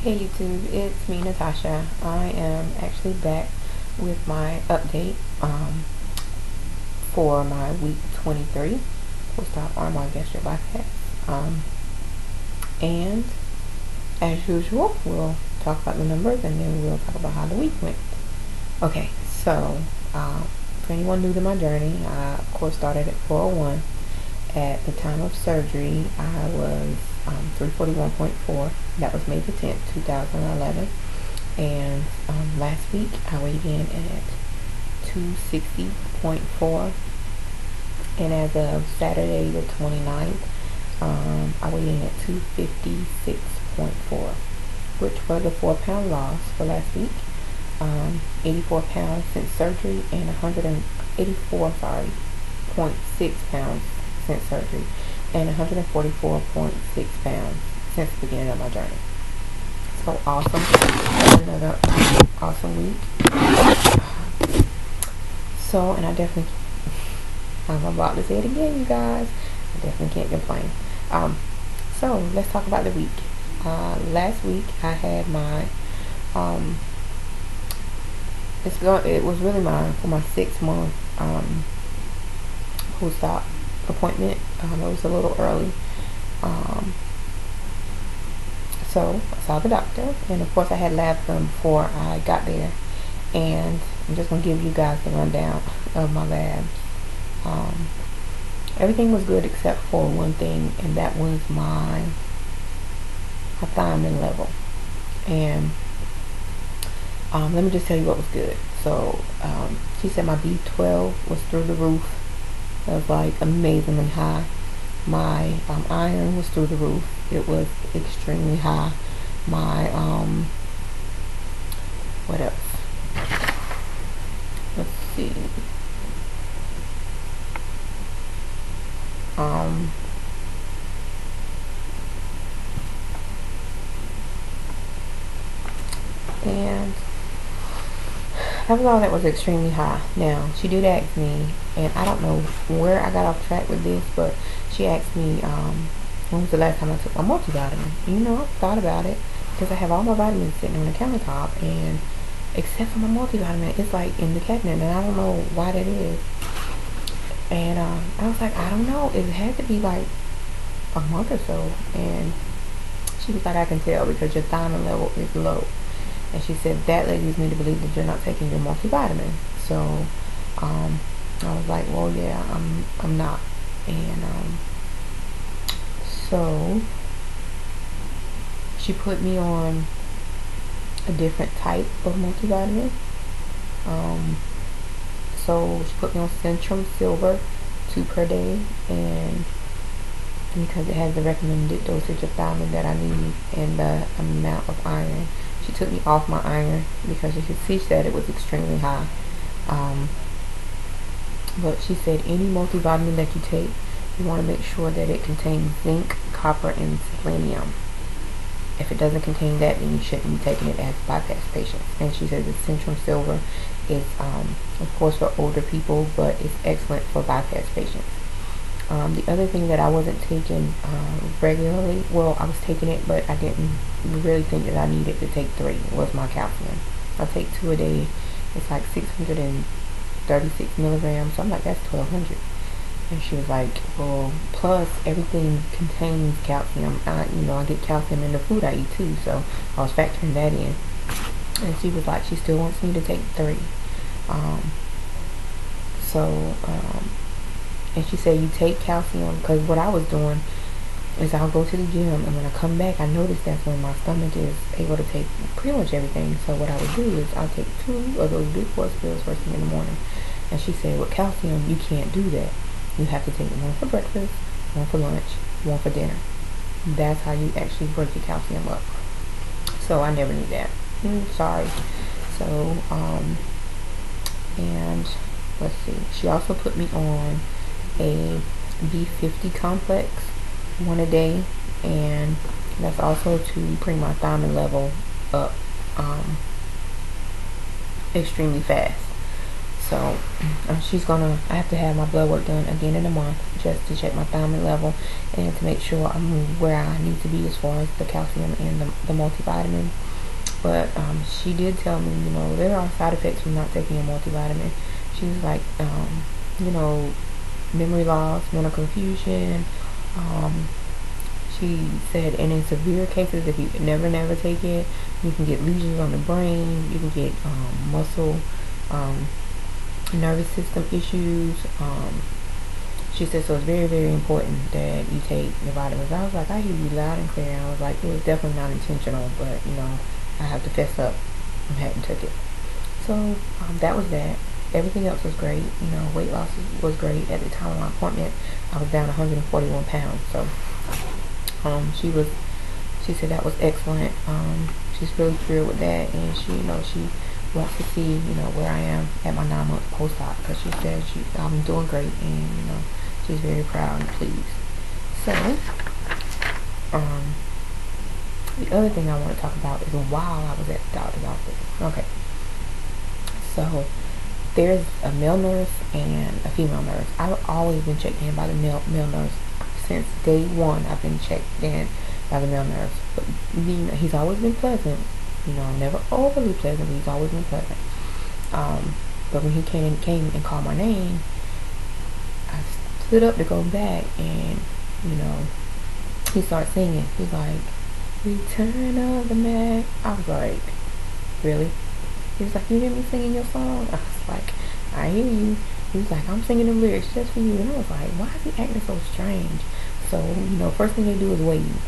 Hey YouTube, it's me, Natasha. I am actually back with my update for my week 23 post-op arm gastric bypass. And as usual, we'll talk about the numbers and then we'll talk about how the week went. Okay, so for anyone new to my journey, I of course started at 401. At the time of surgery, I was 341.4. That was May the 10th, 2011. And last week, I weighed in at 260.4. And as of Saturday the 29th, I weighed in at 256.4, which was a 4-pound loss for last week. 84 pounds since surgery and 0.6 pounds since surgery and 144.6 pounds since the beginning of my journey. So awesome. Another awesome week. So, and I'm about to say it again, you guys, I definitely can't complain. So let's talk about the week. Last week I had my it was really for my 6-month post-op appointment. It was a little early, so I saw the doctor, and of course I had labs done before I got there, and I'm just gonna give you guys the rundown of my labs. Everything was good except for one thing, and that was my thiamine level. And let me just tell you what was good. So she said my B12 was through the roof. It was like amazingly high. My iron was through the roof. It was extremely high. My what else? Let's see. And that was all that was extremely high. Now, she did ask me, and I don't know where I got off track with this, but she asked me, when was the last time I took my multivitamin? You know, I thought about it, because I have all my vitamins sitting on the countertop, and except for my multivitamin, it's like in the cabinet, and I don't know why that is. And I was like, I don't know, it had to be like a month or so. And she was like, I can tell because your thiamine level is low. And she said that leads me to believe that you're not taking your multivitamin. So I was like, well, yeah, I'm not. And so she put me on a different type of multivitamin. So she put me on Centrum Silver 2 per day, and because it has the recommended dosage of thiamine that I need and the amount of iron. She took me off my iron because she said it was extremely high. But she said any multivitamin that you take, you want to make sure that it contains zinc, copper, and selenium. If it doesn't contain that, then you shouldn't be taking it as bypass patients. And she said the Centrum Silver is, of course, for older people, but it's excellent for bypass patients. The other thing that I wasn't taking regularly, well, I was taking it, but I didn't really think that I needed to take 3, was my calcium. I take 2 a day. It's like 636 milligrams, so I'm like, that's 1200. And she was like, well, plus everything contains calcium. I get calcium in the food I eat too, so I was factoring that in. And she was like, she still wants me to take 3. And she said, you take calcium, because what I was doing is I'll go to the gym, and when I come back, I notice that's when my stomach is able to take pretty much everything. So what I would do is I'll take 2 of those big horse pills first thing in the morning. And she said, with calcium, you can't do that. You have to take 1 for breakfast, 1 for lunch, 1 for dinner. That's how you actually break your calcium up. So I never knew that. Sorry. So, and let's see. She also put me on a B50 complex, 1 a day, and that's also to bring my thiamine level up extremely fast. So I have to have my blood work done again in a month just to check my thiamine level and to make sure I'm where I need to be as far as the calcium and the multivitamin. But she did tell me, there are side effects from not taking a multivitamin. She was like, memory loss, mental confusion. She said, and in severe cases, if you never take it, you can get lesions on the brain. You can get muscle, nervous system issues. She said, so it's very, very important that you take the vitamins. I was like, I hear you loud and clear. I was like, it was definitely not intentional, but I have to fess up. I hadn't took it. So that was that. Everything else was great. Weight loss was great. At the time of my appointment, I was down 141 pounds. So she said that was excellent. She's really thrilled with that, and she wants to see where I am at my 9-month post-op, because she said I'm doing great, and she's very proud and pleased. So the other thing I want to talk about is while I was at the doctor's office. Okay, so there's a male nurse and a female nurse. I've always been checked in by the male nurse. Since day one, I've been checked in by the male nurse. But he's always been pleasant. Never overly pleasant, but he's always been pleasant. But when he came and called my name, I stood up to go back, and he started singing. He's like, "Return of the Mac." I was like, really? He was like, "You hear me singing your song?" I was like, "I hear you." He was like, "I'm singing the lyrics just for you." And I was like, why is he acting so strange? So, first thing they do is wave.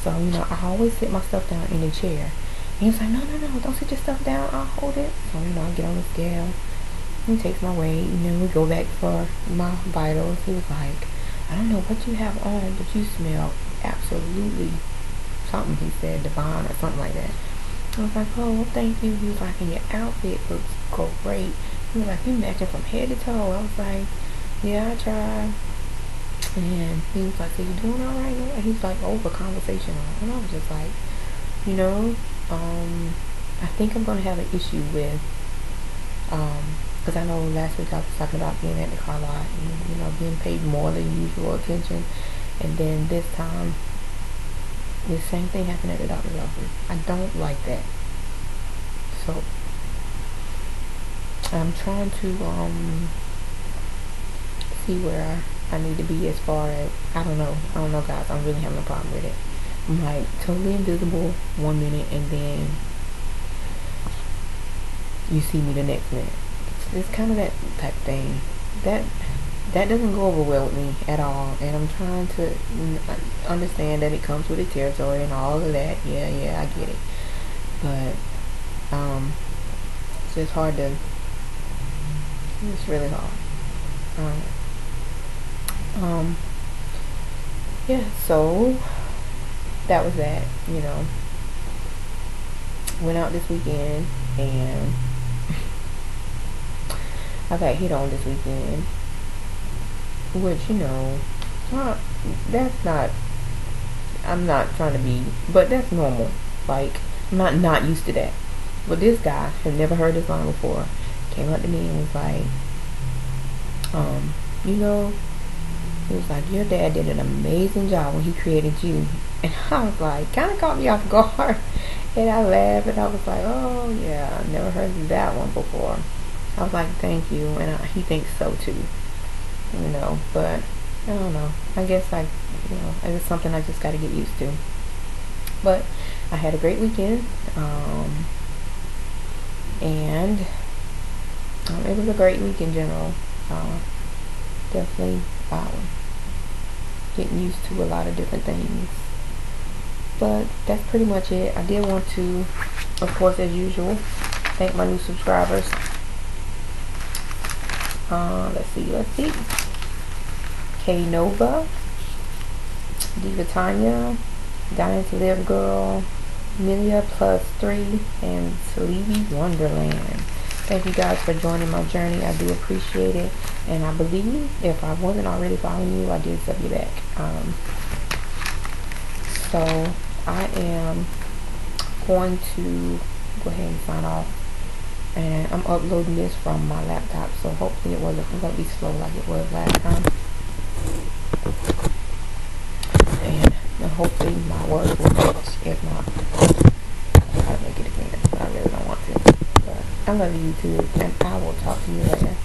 So, I always sit my stuff down in a chair. And he was like, no, don't sit your stuff down. I'll hold it. So, I get on the scale. He takes my weight. And then we go back for my vitals. He was like, "I don't know what you have on, but you smell absolutely something," he said, "divine," or something like that. I was like, "Oh, well, thank you." He was like, "And your outfit looks great." He was like, "You matching from head to toe." I was like, "Yeah, I tried." And he was like, "So you doing all right?" And he's like, over conversational. And I was just like, I think I'm going to have an issue with, because I know last week I was talking about being at the car lot and, being paid more than usual attention. And then this time, the same thing happened at the doctor's office. I don't like that. So I'm trying to see where I need to be as far as, I don't know guys, I'm really having a problem with it. I'm like totally invisible one minute, and then you see me the next minute. It's kind of that type thing that doesn't go over well with me at all, and I'm trying to understand that it comes with the territory and all of that. Yeah, I get it, but it's just hard to. It's really hard. Yeah. So that was that. Went out this weekend, and I got hit on this weekend, which that's not. I'm not trying to be, but that's normal. Like, I'm not used to that. But this guy had never heard this line before. Came up to me and was like, he was like, "Your dad did an amazing job when he created you." And I was like, kind of caught me off guard. And I laughed, and I was like, "Oh yeah, I never heard that one before." I was like, "Thank you," and he thinks so too. But I don't know. I guess it's something I just got to get used to. But I had a great weekend, and it was a great week in general. Definitely getting used to a lot of different things. But that's pretty much it. I did want to, of course, as usual, thank my new subscribers. Let's see. K Nova, Diva Tanya, Dying to Live Girl, Milia Plus 3, and Sleepy Wonderland. Thank you guys for joining my journey. I do appreciate it, and I believe if I wasn't already following you, I did sub you back. So I am going to go ahead and sign off. and I'm uploading this from my laptop, so hopefully it wasn't going to be slow like it was last time. And hopefully my words will match. If not, I'll make it again, but I really don't want to. But I love you, YouTube, and I will talk to you later.